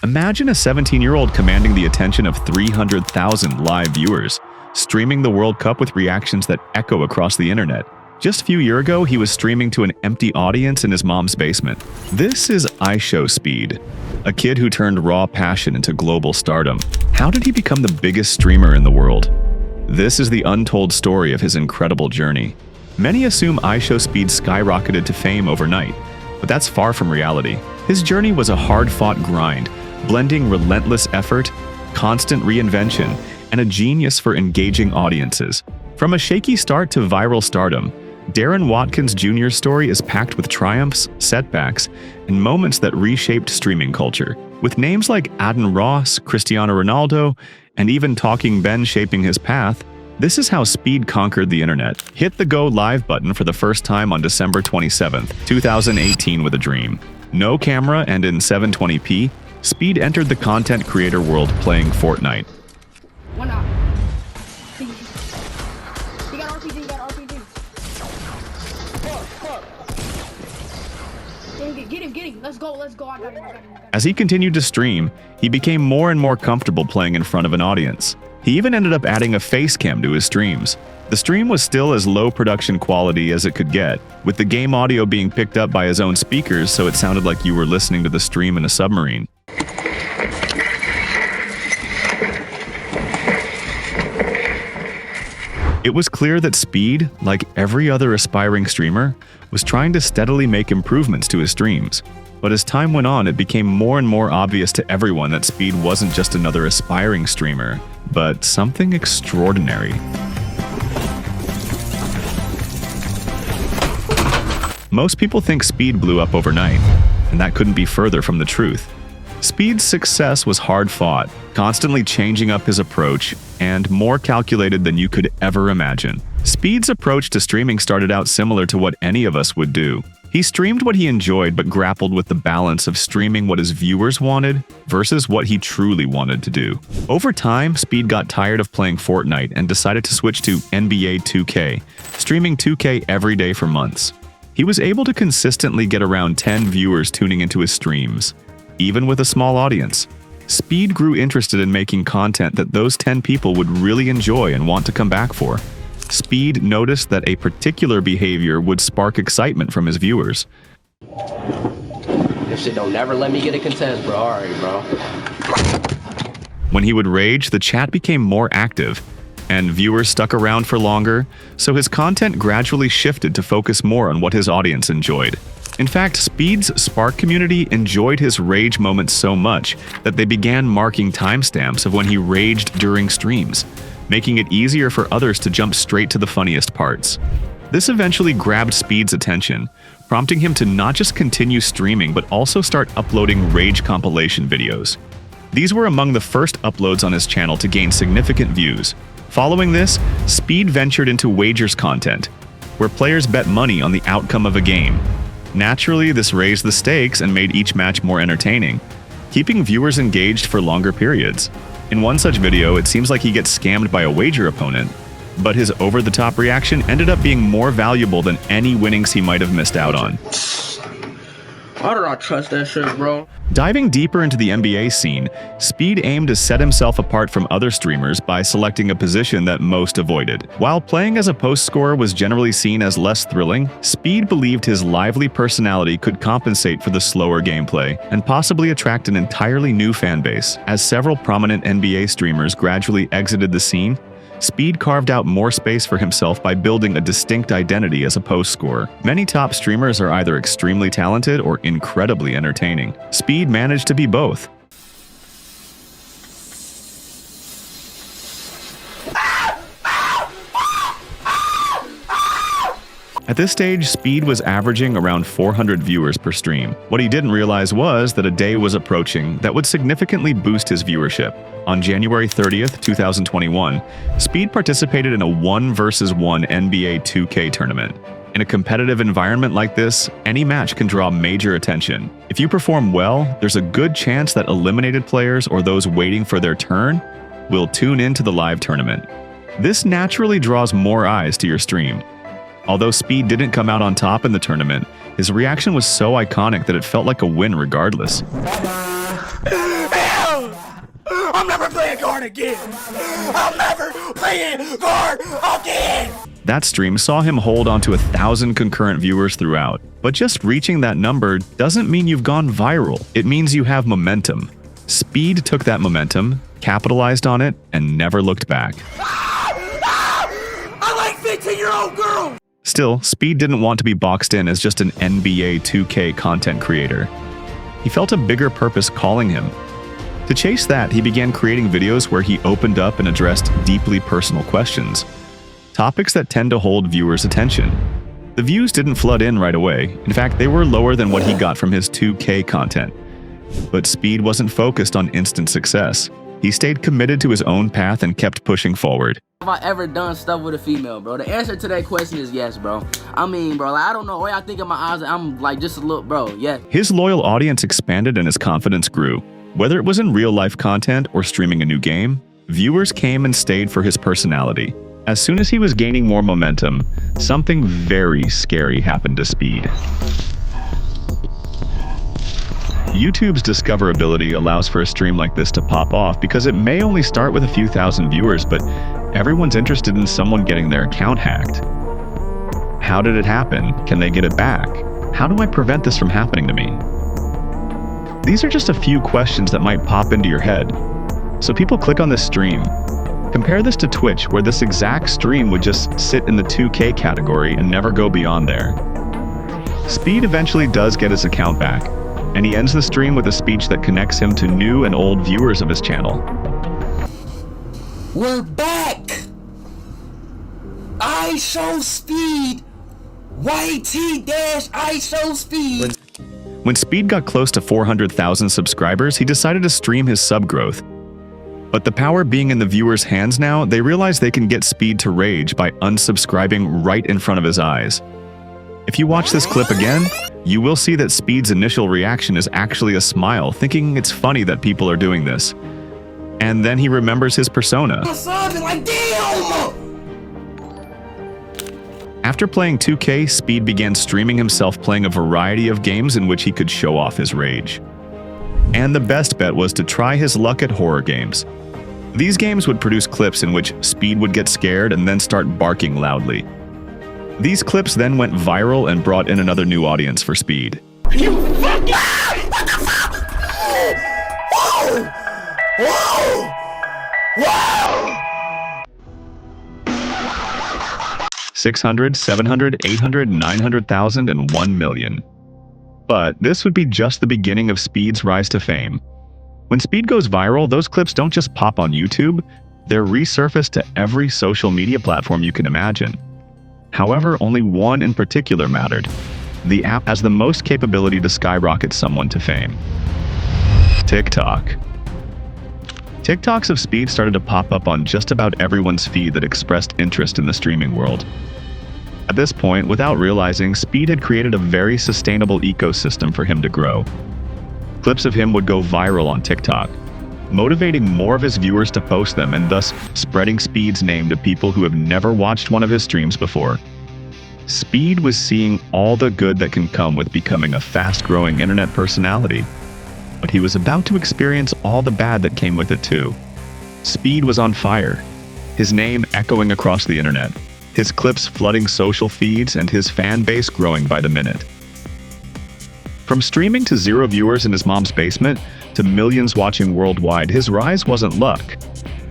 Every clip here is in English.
Imagine a 17-year-old commanding the attention of 300,000 live viewers, streaming the World Cup with reactions that echo across the internet. Just a few years ago, he was streaming to an empty audience in his mom's basement. This is IShowSpeed, a kid who turned raw passion into global stardom. How did he become the biggest streamer in the world? This is the untold story of his incredible journey. Many assume IShowSpeed skyrocketed to fame overnight, but that's far from reality. His journey was a hard-fought grind, blending relentless effort, constant reinvention, and a genius for engaging audiences. From a shaky start to viral stardom, Darren Watkins Jr.'s story is packed with triumphs, setbacks, and moments that reshaped streaming culture. With names like Adin Ross, Cristiano Ronaldo, and even Talking Ben shaping his path, this is how Speed conquered the internet. Hit the Go Live button for the first time on December 27, 2018 with a dream. No camera and in 720p, Speed entered the content creator world playing Fortnite. One up. He got RPG, he got RPG. Fuck. Get him. Let's go. I got him. As he continued to stream, he became more and more comfortable playing in front of an audience. He even ended up adding a face cam to his streams. The stream was still as low production quality as it could get, with the game audio being picked up by his own speakers so it sounded like you were listening to the stream in a submarine. It was clear that Speed, like every other aspiring streamer, was trying to steadily make improvements to his streams. But as time went on, it became more and more obvious to everyone that Speed wasn't just another aspiring streamer, but something extraordinary. Most people think Speed blew up overnight, and that couldn't be further from the truth. Speed's success was hard-fought, constantly changing up his approach, and more calculated than you could ever imagine. Speed's approach to streaming started out similar to what any of us would do. He streamed what he enjoyed but grappled with the balance of streaming what his viewers wanted versus what he truly wanted to do. Over time, Speed got tired of playing Fortnite and decided to switch to NBA 2K, streaming 2K every day for months. He was able to consistently get around 10 viewers tuning into his streams, even with a small audience. Speed grew interested in making content that those 10 people would really enjoy and want to come back for. Speed noticed that a particular behavior would spark excitement from his viewers. This shit don't never let me get a contest, bro. Alright, bro. When he would rage, the chat became more active, and viewers stuck around for longer, so his content gradually shifted to focus more on what his audience enjoyed. In fact, Speed's Spark community enjoyed his rage moments so much that they began marking timestamps of when he raged during streams, making it easier for others to jump straight to the funniest parts. This eventually grabbed Speed's attention, prompting him to not just continue streaming but also start uploading rage compilation videos. These were among the first uploads on his channel to gain significant views. Following this, Speed ventured into wagers content, where players bet money on the outcome of a game. Naturally, this raised the stakes and made each match more entertaining, keeping viewers engaged for longer periods. In one such video, it seems like he gets scammed by a wager opponent, but his over-the-top reaction ended up being more valuable than any winnings he might have missed out on. Why do I trust that shit, bro? Diving deeper into the NBA scene, Speed aimed to set himself apart from other streamers by selecting a position that most avoided. While playing as a post scorer was generally seen as less thrilling, Speed believed his lively personality could compensate for the slower gameplay and possibly attract an entirely new fan base. As several prominent NBA streamers gradually exited the scene, Speed carved out more space for himself by building a distinct identity as a post scorer. Many top streamers are either extremely talented or incredibly entertaining. Speed managed to be both. At this stage, Speed was averaging around 400 viewers per stream. What he didn't realize was that a day was approaching that would significantly boost his viewership. On January 30th, 2021, Speed participated in a 1 vs 1 NBA 2K tournament. In a competitive environment like this, any match can draw major attention. If you perform well, there's a good chance that eliminated players or those waiting for their turn will tune into the live tournament. This naturally draws more eyes to your stream. Although Speed didn't come out on top in the tournament, his reaction was so iconic that it felt like a win regardless. guard again. I'm never playing guard again. That stream saw him hold on to 1,000 concurrent viewers throughout. But just reaching that number doesn't mean you've gone viral. It means you have momentum. Speed took that momentum, capitalized on it, and never looked back. I like 15-year-old girls. Still, Speed didn't want to be boxed in as just an NBA 2K content creator. He felt a bigger purpose calling him. To chase that, he began creating videos where he opened up and addressed deeply personal questions. Topics that tend to hold viewers' attention. The views didn't flood in right away. In fact, they were lower than what he got from his 2K content. But Speed wasn't focused on instant success. He stayed committed to his own path and kept pushing forward. Have I ever done stuff with a female, bro? The answer to that question is yes, bro. I mean, bro, like, I don't know. The way I think in my eyes, I'm like just a little, bro, yeah. His loyal audience expanded and his confidence grew. Whether it was in real-life content or streaming a new game, viewers came and stayed for his personality. As soon as he was gaining more momentum, something very scary happened to Speed. YouTube's discoverability allows for a stream like this to pop off because it may only start with a few thousand viewers, but everyone's interested in someone getting their account hacked. How did it happen? Can they get it back? How do I prevent this from happening to me? These are just a few questions that might pop into your head. So people click on this stream. Compare this to Twitch, where this exact stream would just sit in the 2K category and never go beyond there. Speed eventually does get his account back, and he ends the stream with a speech that connects him to new and old viewers of his channel. We're back. IShowSpeed. YT-IShowSpeed. When Speed got close to 400,000 subscribers, he decided to stream his sub growth. But the power being in the viewers' hands now, they realize they can get Speed to rage by unsubscribing right in front of his eyes. If you watch this clip again, you will see that Speed's initial reaction is actually a smile, thinking it's funny that people are doing this. And then he remembers his persona. Like, damn! After playing 2K, Speed began streaming himself playing a variety of games in which he could show off his rage. And the best bet was to try his luck at horror games. These games would produce clips in which Speed would get scared and then start barking loudly. These clips then went viral and brought in another new audience for Speed. You fucking... What the fuck? Whoa! Whoa! Whoa! 600, 700, 800, 900,000, and 1 million. But this would be just the beginning of Speed's rise to fame. When Speed goes viral, those clips don't just pop on YouTube, they're resurfaced to every social media platform you can imagine. However, only one in particular mattered. The app has the most capability to skyrocket someone to fame. TikTok. TikToks of Speed started to pop up on just about everyone's feed that expressed interest in the streaming world. At this point, without realizing, Speed had created a very sustainable ecosystem for him to grow. Clips of him would go viral on TikTok, motivating more of his viewers to post them and thus spreading Speed's name to people who have never watched one of his streams before. Speed was seeing all the good that can come with becoming a fast-growing internet personality, but he was about to experience all the bad that came with it too. Speed was on fire, his name echoing across the internet, his clips flooding social feeds, and his fan base growing by the minute. From streaming to 0 viewers in his mom's basement to millions watching worldwide, his rise wasn't luck.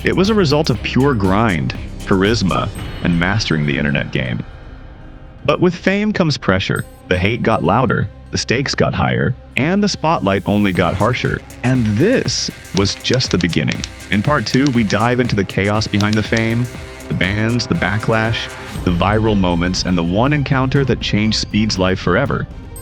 It was a result of pure grind, charisma, and mastering the internet game. But with fame comes pressure. The hate got louder, the stakes got higher, and the spotlight only got harsher. And this was just the beginning. In part 2, we dive into the chaos behind the fame, the bans, the backlash, the viral moments, and the one encounter that changed Speed's life forever.